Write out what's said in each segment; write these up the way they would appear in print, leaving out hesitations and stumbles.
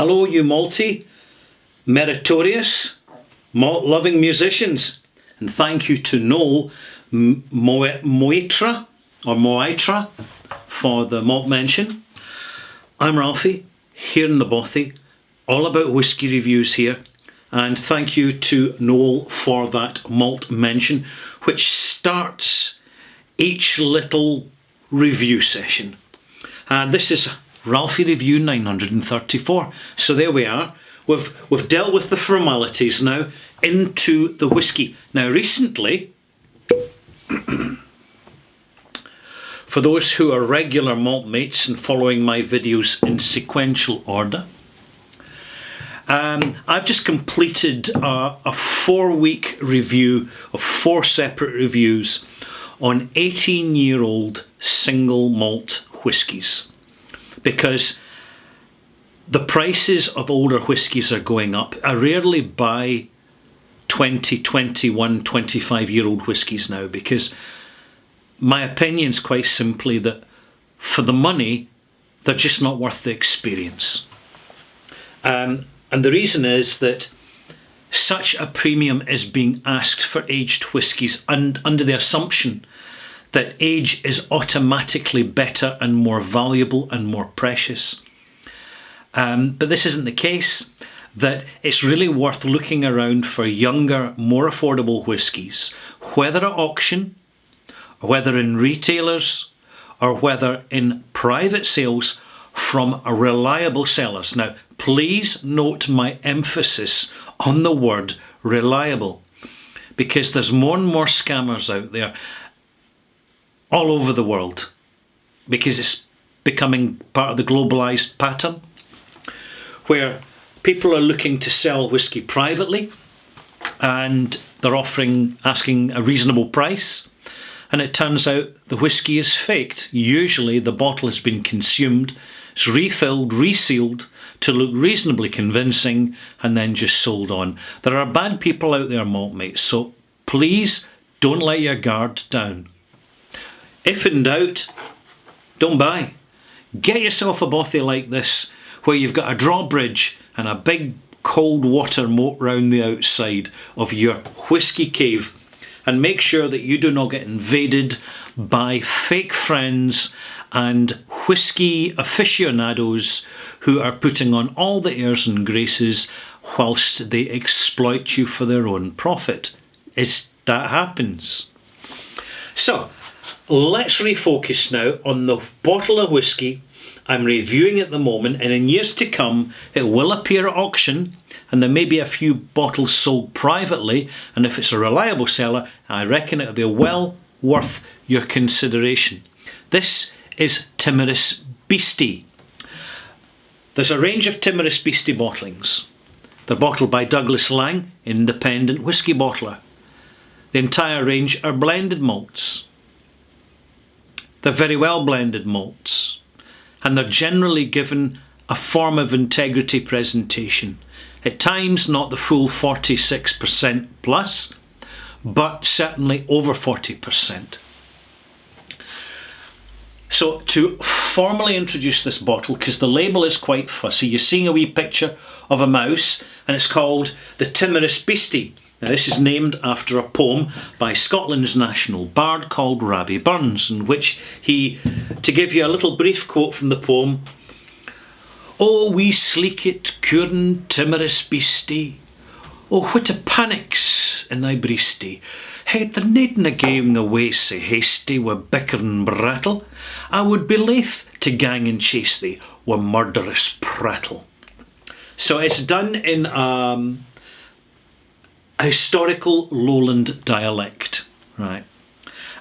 Hello, you meritorious, malt-loving musicians. And thank you to Noel Moitra for the malt mention. I'm Ralphie, here in the Bothy, all about whisky reviews here. And thank you to Noel for that malt mention, which starts each little review session. And this is Ralphie Review 934. So there we are. We've dealt with the formalities now, into the whisky. Now recently, for those who are regular malt mates and following my videos in sequential order, I've just completed a 4-week review of 4 separate reviews on 18-year-old single malt whiskies, because the prices of older whiskies are going up. I rarely buy 20, 21, 25-year-old whiskies now, because my opinion's quite simply that for the money, they're just not worth the experience. And the reason is that such a premium is being asked for aged whiskies, and under the assumption that age is automatically better and more valuable and more precious. But this isn't the case, that it's really worth looking around for younger, more affordable whiskies, whether at auction, or whether in retailers, or whether in private sales from reliable sellers. Now, please note my emphasis on the word reliable, because there's more and more scammers out there all over the world, because it's becoming part of the globalised pattern, where people are looking to sell whisky privately and they're asking a reasonable price, and it turns out the whisky is faked. Usually the bottle has been consumed, it's refilled, resealed to look reasonably convincing, and then just sold on. There are bad people out there, malt mates, so please don't let your guard down. If in doubt, don't buy. Get yourself a bothy like this, where you've got a drawbridge and a big cold water moat round the outside of your whisky cave, and make sure that you do not get invaded by fake friends and whisky aficionados who are putting on all the airs and graces whilst they exploit you for their own profit. That happens. So let's refocus now on the bottle of whisky I'm reviewing at the moment, and in years to come it will appear at auction, and there may be a few bottles sold privately, and if it's a reliable seller, I reckon it'll be well worth your consideration. This is Timorous Beastie. There's a range of Timorous Beastie bottlings. They're bottled by Douglas Laing, independent whisky bottler. The entire range are blended malts. They're very well blended malts, and they're generally given a form of integrity presentation. At times not the full 46% plus, but certainly over 40%. So to formally introduce this bottle, because the label is quite fussy, you're seeing a wee picture of a mouse, and it's called the Timorous Beastie. Now, this is named after a poem by Scotland's national bard called Rabbie Burns, in which he, to give you a little brief quote from the poem, "Oh, wee sleekit, curin, timorous beastie, oh, what a panics in thy breastie. Had the nedna going away sae hasty wi' bicker and brattle, I would be laith to gang and chase thee wi' murderous prattle." So it's done in a historical lowland dialect, right?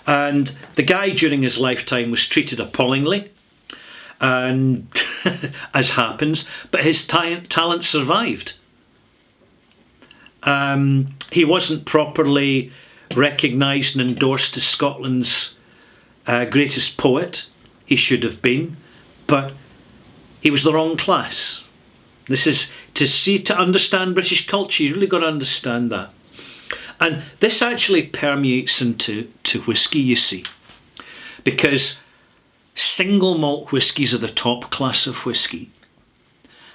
And the guy during his lifetime was treated appallingly, and as happens, but his talent survived. He wasn't properly recognised and endorsed as Scotland's greatest poet. He should have been, but he was the wrong class. This is to understand British culture, you really got to understand that. And this actually permeates into whisky, you see, because single malt whiskies are the top class of whisky.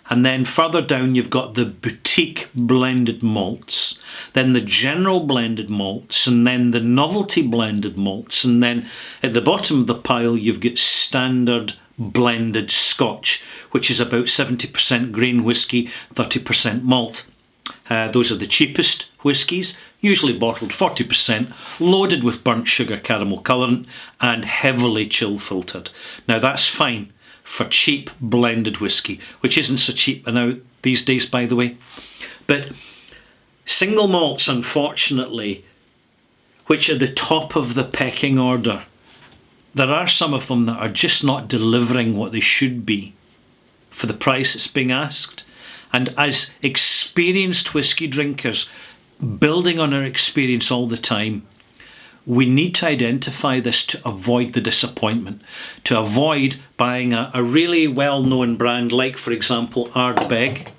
And then further down, you've got the boutique blended malts, then the general blended malts, and then the novelty blended malts. And then at the bottom of the pile, you've got standard blended Scotch, which is about 70% grain whisky, 30% malt. Those are the cheapest whiskies, usually bottled 40%, loaded with burnt sugar caramel colourant and heavily chill filtered. Now that's fine for cheap blended whisky, which isn't so cheap now these days, by the way. But single malts, unfortunately, which are the top of the pecking order, there are some of them that are just not delivering what they should be for the price that's being asked. And as experienced whisky drinkers, building on our experience all the time, we need to identify this to avoid the disappointment, to avoid buying a really well-known brand like, for example, Ardbeg,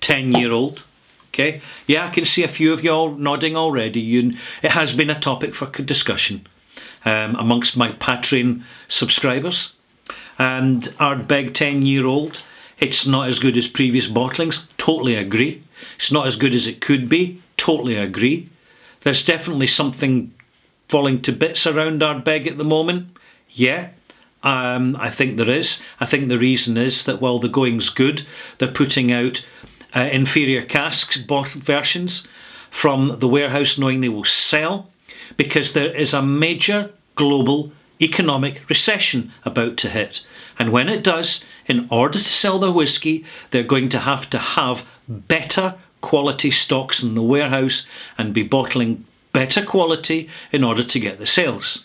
10-year-old. Okay, yeah, I can see a few of you all nodding already. It has been a topic for discussion amongst my Patreon subscribers. And Ardbeg 10-year-old, it's not as good as previous bottlings. Totally agree. It's not as good as it could be. Totally agree. There's definitely something falling to bits around Ardbeg at the moment. Yeah, I think there is. I think the reason is that while the going's good, they're putting out inferior casks versions from the warehouse, knowing they will sell, because there is a major global economic recession about to hit. And when it does, in order to sell their whisky, they're going to have better quality stocks in the warehouse and be bottling better quality in order to get the sales.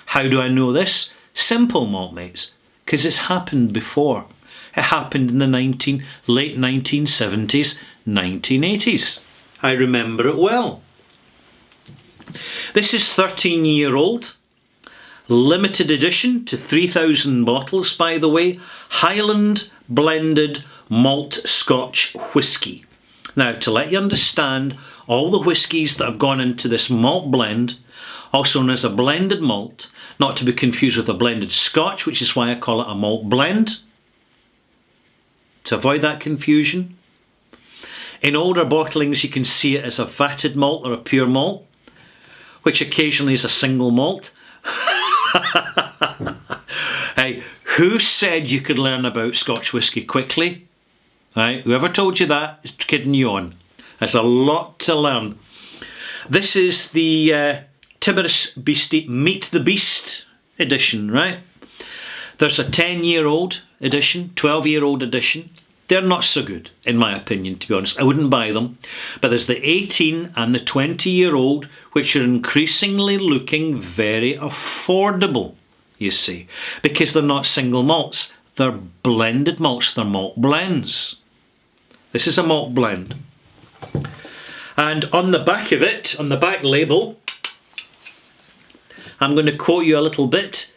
How do I know this? Simple, malt mates, because it's happened before. It happened in the late 1970s, 1980s. I remember it well. This is 13-year-old, limited edition to 3,000 bottles, by the way, Highland blended malt Scotch whisky. Now, to let you understand, all the whiskies that have gone into this malt blend, also known as a blended malt, not to be confused with a blended Scotch, which is why I call it a malt blend, to avoid that confusion. In older bottlings, you can see it as a vatted malt or a pure malt, which occasionally is a single malt. Hey, who said you could learn about Scotch whisky quickly? Right, whoever told you that is kidding you on. There's a lot to learn. This is the Tiburce Meet the Beast edition, right? There's a 10-year-old edition, 12-year-old edition. They're not so good, in my opinion, to be honest. I wouldn't buy them. But there's the 18 and the 20-year-old, which are increasingly looking very affordable, you see, because they're not single malts. They're blended malts. They're malt blends. This is a malt blend. And on the back of it, on the back label, I'm going to quote you a little bit.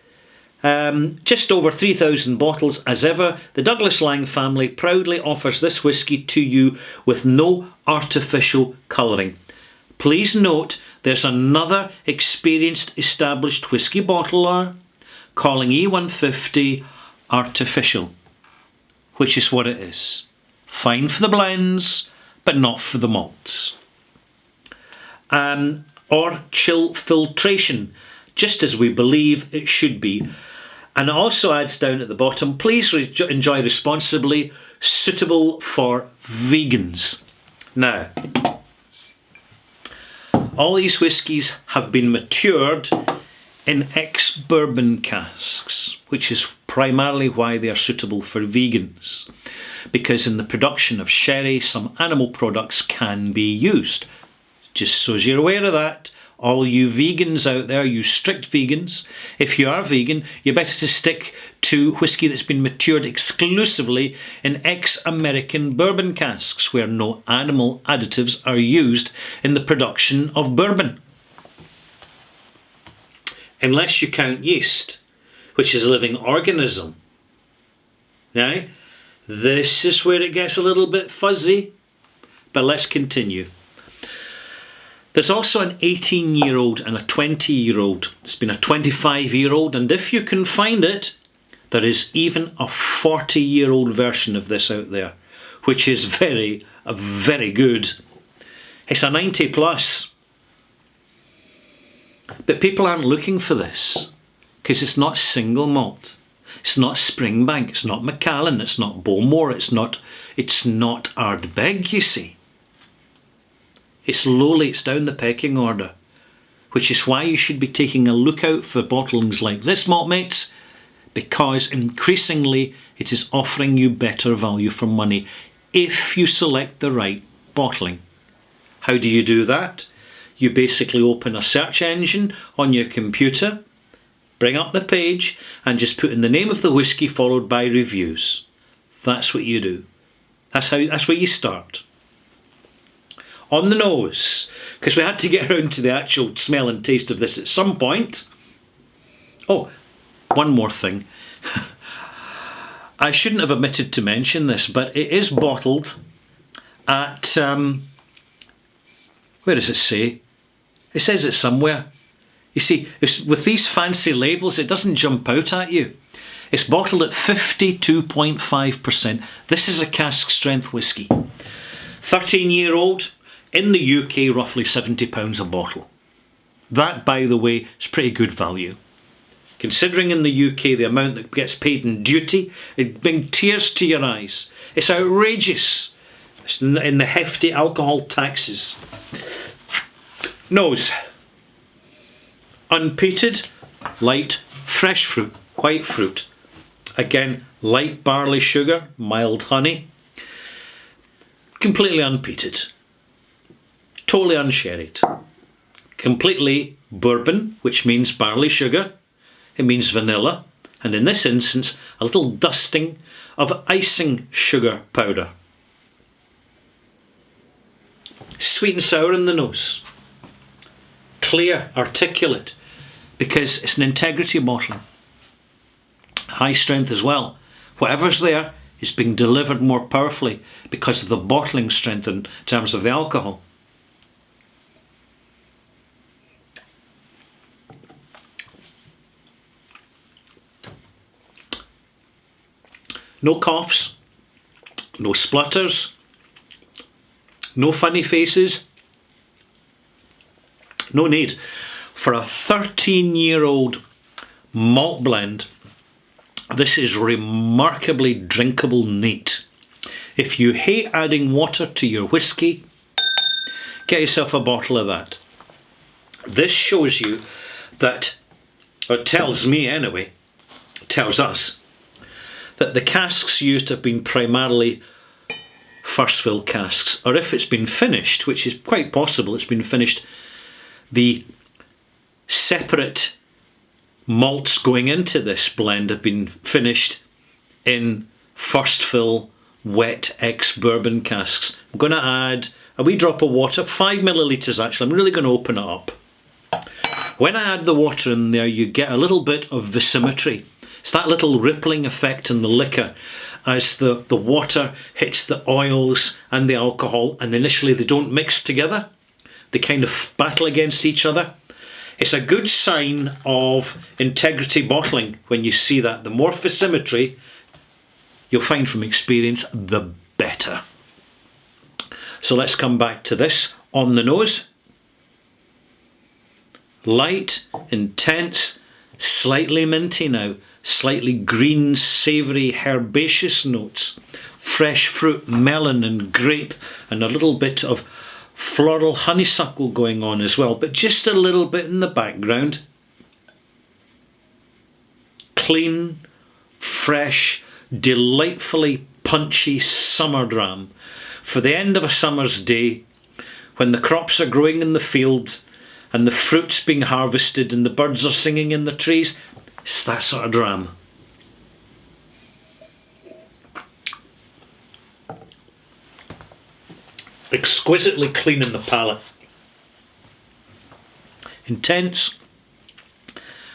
Just over 3,000 bottles as ever, the Douglas Laing family proudly offers this whisky to you with no artificial colouring. Please note there's another experienced established whisky bottler calling E150 artificial, which is what it is. Fine for the blends, but not for the malts. Or chill filtration, just as we believe it should be. And it also adds down at the bottom, please enjoy responsibly, suitable for vegans. Now, all these whiskies have been matured in ex-bourbon casks, which is primarily why they are suitable for vegans. Because in the production of sherry, some animal products can be used. Just so as you're aware of that, all you vegans out there, you strict vegans, if you are vegan, you're better to stick to whisky that's been matured exclusively in ex-American bourbon casks, where no animal additives are used in the production of bourbon. Unless you count yeast, which is a living organism. Right? This is where it gets a little bit fuzzy, but let's continue. There's also an 18-year-old and a 20-year-old. There's been a 25-year-old, and if you can find it, there is even a 40-year-old version of this out there. which is very, very good. It's a 90 plus. But people aren't looking for this because it's not single malt. It's not Springbank, it's not Macallan, it's not Bowmore, it's not Ardbeg, you see. It's lowly, it's down the pecking order, which is why you should be taking a look out for bottlings like this, malt mates, because increasingly it is offering you better value for money if you select the right bottling. How do you do that? You basically open a search engine on your computer, bring up the page and just put in the name of the whisky followed by reviews. That's what you do. That's where you start. On the nose, because we had to get around to the actual smell and taste of this at some point. Oh, one more thing. I shouldn't have omitted to mention this, but it is bottled at, where does it say? It says it somewhere. You see, with these fancy labels, it doesn't jump out at you. It's bottled at 52.5%. This is a cask strength whisky. 13-year-old, in the UK, roughly £70 a bottle. That, by the way, is pretty good value. Considering in the UK the amount that gets paid in duty, it brings tears to your eyes. It's outrageous. It's in the hefty alcohol taxes. Nose. Unpeated, light, fresh fruit, white fruit. Again, light barley sugar, mild honey. Completely unpeated. Totally unsherried. Completely bourbon, which means barley sugar. It means vanilla. And in this instance, a little dusting of icing sugar powder. Sweet and sour in the nose. Clear, articulate. Because it's an integrity bottling. High strength as well. Whatever's there is being delivered more powerfully because of the bottling strength in terms of the alcohol. No coughs, no splutters, no funny faces. No need. For a 13-year-old malt blend, this is remarkably drinkable neat. If you hate adding water to your whisky, get yourself a bottle of that. This shows you that, or it tells me anyway, tells us, that the casks used have been primarily first fill casks, or if it's been finished, which is quite possible, it's been finished, the separate malts going into this blend have been finished in first fill wet ex-bourbon casks. I'm going to add a wee drop of water, 5 millilitres actually. I'm really going to open it up. When I add the water in there, you get a little bit of viscimmetry. It's that little rippling effect in the liquor as the water hits the oils and the alcohol, and initially they don't mix together. They kind of battle against each other. It's a good sign of integrity bottling when you see that. The more viscimmetry you'll find from experience, the better. So let's come back to this. On the nose. Light, intense, slightly minty now. Slightly green, savoury, herbaceous notes. Fresh fruit, melon and grape, and a little bit of floral honeysuckle going on as well, but just a little bit in the background. Clean, fresh, delightfully punchy summer dram for the end of a summer's day when the crops are growing in the fields and the fruit's being harvested and the birds are singing in the trees. It's that sort of dram. Exquisitely clean in the palate. Intense,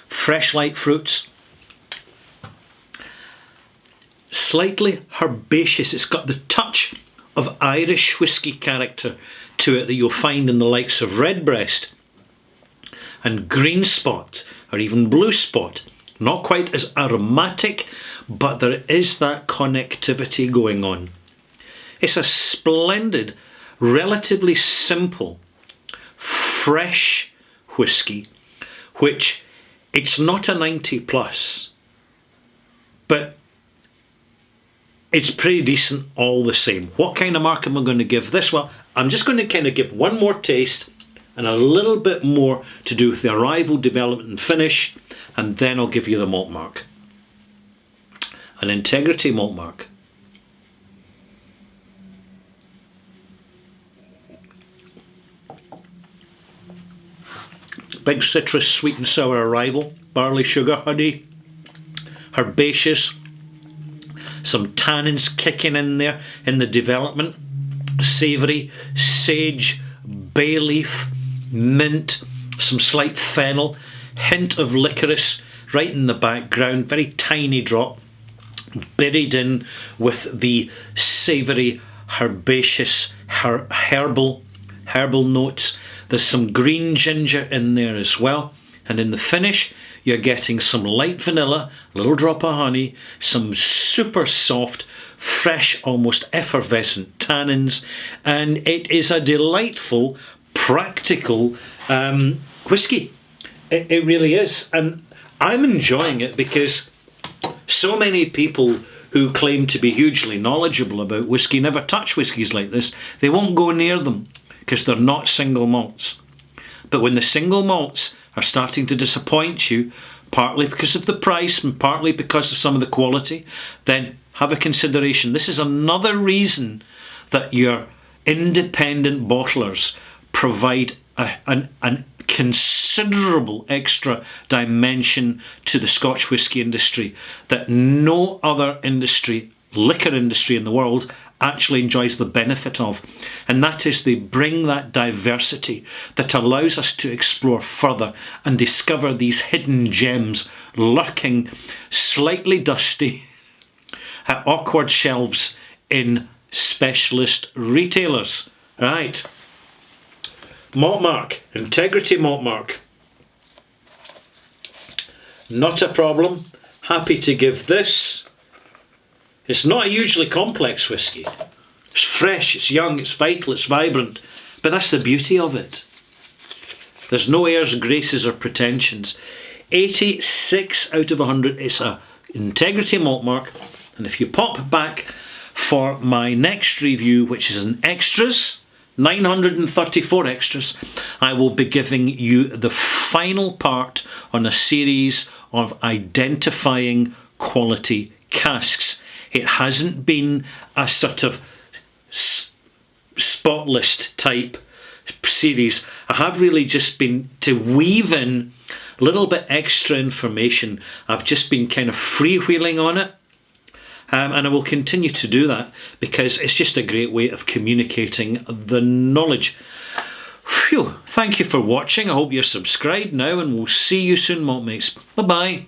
fresh light fruits. Slightly herbaceous. It's got the touch of Irish whisky character to it that you'll find in the likes of Redbreast and Green Spot or even Blue Spot. Not quite as aromatic, but there is that connectivity going on. It's a splendid, relatively simple, fresh whisky, which it's not a 90 plus, but it's pretty decent all the same. What kind of mark am I going to give this? Well, I'm just going to kind of give one more taste and a little bit more to do with the arrival, development and finish, and then I'll give you the malt mark. An Integrity malt mark. Big citrus, sweet and sour arrival, barley, sugar, honey, herbaceous, some tannins kicking in there in the development, savoury, sage, bay leaf, mint, some slight fennel, hint of licorice right in the background, very tiny drop, buried in with the savoury, herbaceous, herbal notes. There's some green ginger in there as well. And in the finish, you're getting some light vanilla, a little drop of honey, some super soft, fresh, almost effervescent tannins. And it is a delightful, practical whisky. It really is. And I'm enjoying it because so many people who claim to be hugely knowledgeable about whisky never touch whiskies like this. They won't go near them because they're not single malts. But when the single malts are starting to disappoint you, partly because of the price and partly because of some of the quality, then have a consideration. This is another reason that your independent bottlers provide an considerable extra dimension to the Scotch whisky industry that no other industry, liquor industry in the world, actually enjoys the benefit of. And that is they bring that diversity that allows us to explore further and discover these hidden gems lurking slightly dusty at awkward shelves in specialist retailers. Right. Malt mark, Integrity malt mark. Not a problem. Happy to give this. It's not a hugely complex whisky. It's fresh, it's young, it's vital, it's vibrant. But that's the beauty of it. There's no airs, graces or pretensions. 86 out of 100. It's a Integrity malt mark. And if you pop back for my next review, which is an extras, 934 extras, I will be giving you the final part on a series of identifying quality casks. It hasn't been a sort of spot list type series. I have really just been to weave in a little bit extra information. I've just been kind of freewheeling on it. And I will continue to do that because it's just a great way of communicating the knowledge. Phew, thank you for watching. I hope you're subscribed now and we'll see you soon, malt mates. Bye-bye.